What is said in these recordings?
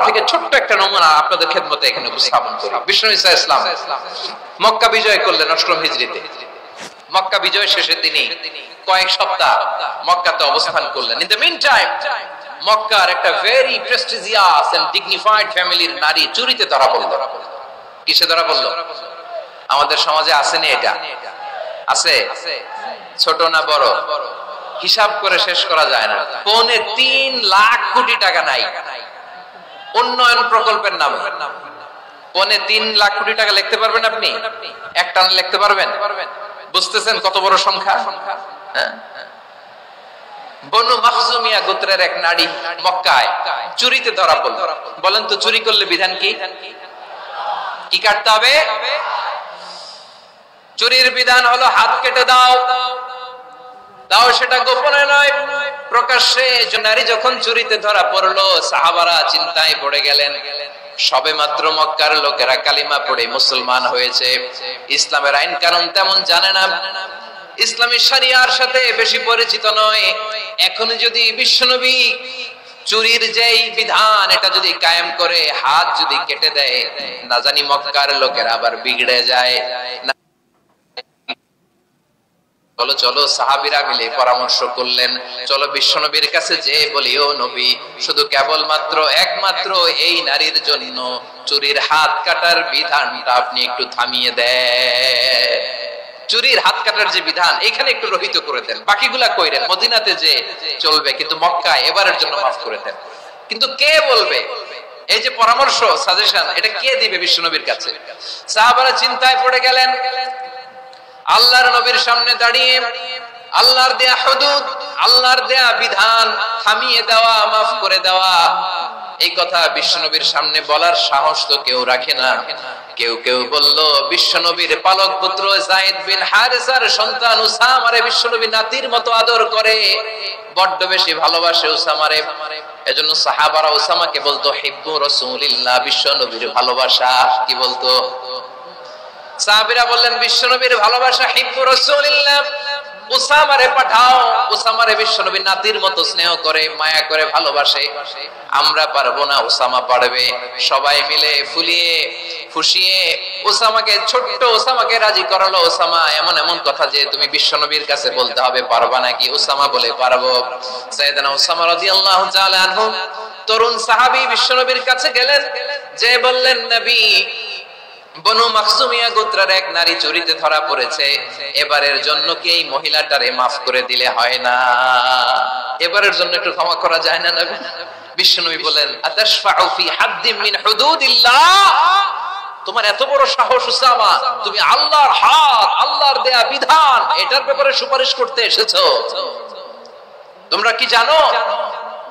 থেকে ছোট্ট একটা নমুনা আপনাদের খেদমতে এখানে উপস্থাপন করি। বিশ্বনবী সাল্লাল্লাহু আলাইহি ওয়াসাল্লাম মক্কা বিজয় করলেন ৮ম হিজরিতে। মক্কা বিজয় শেষের দিনই কয়েক সপ্তাহ মক্কাতে অবস্থান করলেন। ইন দ্য মিন টাইম মক্কার একটা ভেরি প্রেস্টিজিয়াস এন্ড ডিগনিফাইড ফ্যামিলির নারী চুরিতে ধরা পড়ল। কিসে ধরা পড়ল? আমাদের সমাজে আসেনি এটা? আছে? ছোট না বড়? হিসাব করে শেষ করা যায় না। ৩.৫ লাখ কোটি টাকা নাই উন্নয়ন প্রকল্পের নামে। ৩.৫ লাখ কোটি টাকা লিখতে পারবেন আপনি? একটা লিখতে পারবেন? বুঝতেছেন কত বড় সংখ্যা? বনু মাখজুমিয়া গোত্রের এক নারী মক্কায় চুরিতে ধরা পড়ল। বলেন তো চুরি করলে বিধান কি? কি কাটতে হবে? চুরির বিধান হলো হাত কেটে দাও। তাও সেটা গোপনে নয়, প্রকাশ্যে। নারী যখন চুরিতে ধরা পড়লো, সাহাবারা চিন্তায় পড়ে গেলেন। সবে মাত্র মক্কার লোকেরা কালিমা পড়ে মুসলমান হয়েছে, ইসলামের আইন কানুন তেমন জানে না, ইসলামী শরিয়ার সাথে বেশি পরিচিত নয়। এখন যদি বিশ্বনবী চুরির যেই বিধান এটা যদি কায়েম করে হাত যদি কেটে দেয়, না জানি মক্কার লোকেরা আবার বিগড়ে যায়। চলো চলো, সাহাবীরা মিলে পরামর্শ করলেন, চলো বিশ্বনবীর কাছে যে বলি, ও নবী, শুধু কেবলমাত্র একমাত্র এই নারীর জন্য চুরির হাত কাটার বিধানটা আপনি একটু থামিয়ে দেন। চুরির হাত কাটার যে বিধান এখানে একটু রহিত করে দেন, বাকিগুলা কইরেন মদিনাতে যে চলবে, কিন্তু মক্কায় এবারের জন্য মাফ করে দেন। কিন্তু কে বলবে? এই যে পরামর্শ, সাজেশন, এটা কে দিবে বিশ্বনবীর কাছে? সাহাবারা চিন্তায় পড়ে গেলেন। আল্লাহর নবীর সামনে দাঁড়িয়ে আল্লাহর দেয়া হুদুদ, আল্লাহর দেয়া বিধান থামিয়ে দেওয়া, মাফ করে দেওয়া, এই কথা বিশ্বনবীর সামনে বলার সাহস তো কেউ রাখে না। কেউ কেউ বলল, বিশ্বনবীর পালক পুত্র যায়েদ বিন হারেসার সন্তান উসামারে বিশ্বনবী নাতির মতো আদর করে, বড্ড বেশি ভালোবাসে উসামারে। এজন্য সাহাবারা উসামাকে বলতো হিব্বু রাসূলিল্লাহ, বিশ্বনবীর ভালোবাসা। কি বলতো? সাহাবীরা বললেন, বিশ্বনবীর ভালোবাসা হিব্বু রাসূলিল্লাহ, উসামারে পাঠাও। উসামারে বিশ্বনবী নাতির মতো স্নেহ করে, মায়া করে, ভালোবাসে। আমরা পারবো না, উসামা পারবে। সবাই মিলে ফুলিয়ে ফুসিয়ে উসামাকে, ছোট্ট উসামাকে রাজি করালো। উসামা এমন এমন কথা যে তুমি বিশ্বনবীর কাছে বলতে হবে, পারবা নাকি? উসামা বলে, পারবো। সাইয়েদনা উসামা রাদিয়াল্লাহু তাআলা আনহু তরুণ সাহাবী বিশ্বনবীর কাছে গেলেন, যে বললেন, নবী, বনু মাখজুমিয়া গোত্রের এক নারী চুরিতে ধরা পড়েছে, এবারের জন্য কি এই মহিলাটারে মাফ করে দিলে হয় না? এবারের জন্য একটু ক্ষমা করা যায় না নবী? বিশ্বনবী বলেন, আতাশফাউ ফি হাদ্দিন মিন হুদুদিল্লাহ, তোমার এত বড় সাহস উসামা, তুমি আল্লাহর হাত, আল্লাহর দেয়া বিধান, এটার ব্যাপারে সুপারিশ করতে এসেছো? তোমরা কি জানো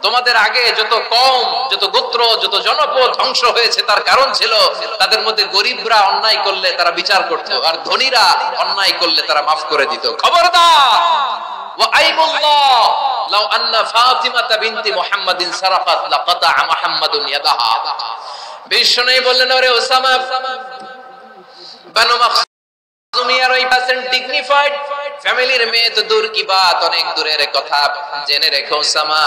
তোমাদের আগে যত কওম, যত গোত্র, যত জনপদ ধ্বংস হয়েছে তার কারণ ছিল তাদের মধ্যে গরিবরা অন্যায় করলে তারা বিচার করত, আর ধনীরা অন্যায় করলে তারা মাফ করে দিত। খবরদার! ওয়া আইমুল্লাহ লাউ আন্না ফাতিমাতা বিনতি মুহাম্মাদিন সারাকাত লাকাতা মুহাম্মাদুন ইয়াদাহা। বিশ্বনবী বললেন, ওরে ওসামা, বানু মাখজুমিয়ার ওই পার্সেন্ট ডিগনিফাইড ফ্যামিলির মেয়ে তো দূর কি বাত, অনেক দূরের কথা। জেনে রেখো ওসামা,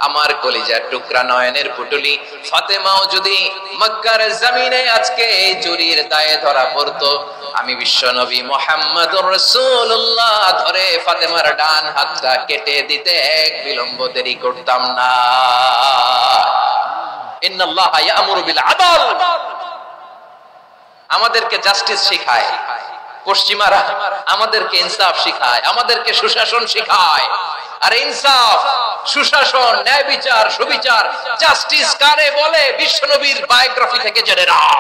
আমার কলিজার টুকরা, নয়নের পুটুলি ফাতেমাও যদি মক্কার জমিনে আজকে এই চুরির দায়ে ধরা পড়তো, আমি বিশ্বনবী মুহাম্মদুর রাসূলুল্লাহ ধরে ফাতেমার ডান হাতটা কেটে দিতে এক বিলম্ব দেরি করতাম না। ইন্নাল্লাহা ইয়া'মুরু বিল আদল, আমাদেরকে জাস্টিস শেখায়। পশ্চিমারা আমাদেরকে ইনসাফ শিখায়, আমাদেরকে সুশাসন শিখায়। আর ইনসাফ, সুশাসন, ন্যায় বিচার, সুবিচার, জাস্টিস কারে বলে বিশ্বনবীর বায়োগ্রাফি থেকে জেনে নাও।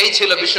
এই ছিল বিশ্ব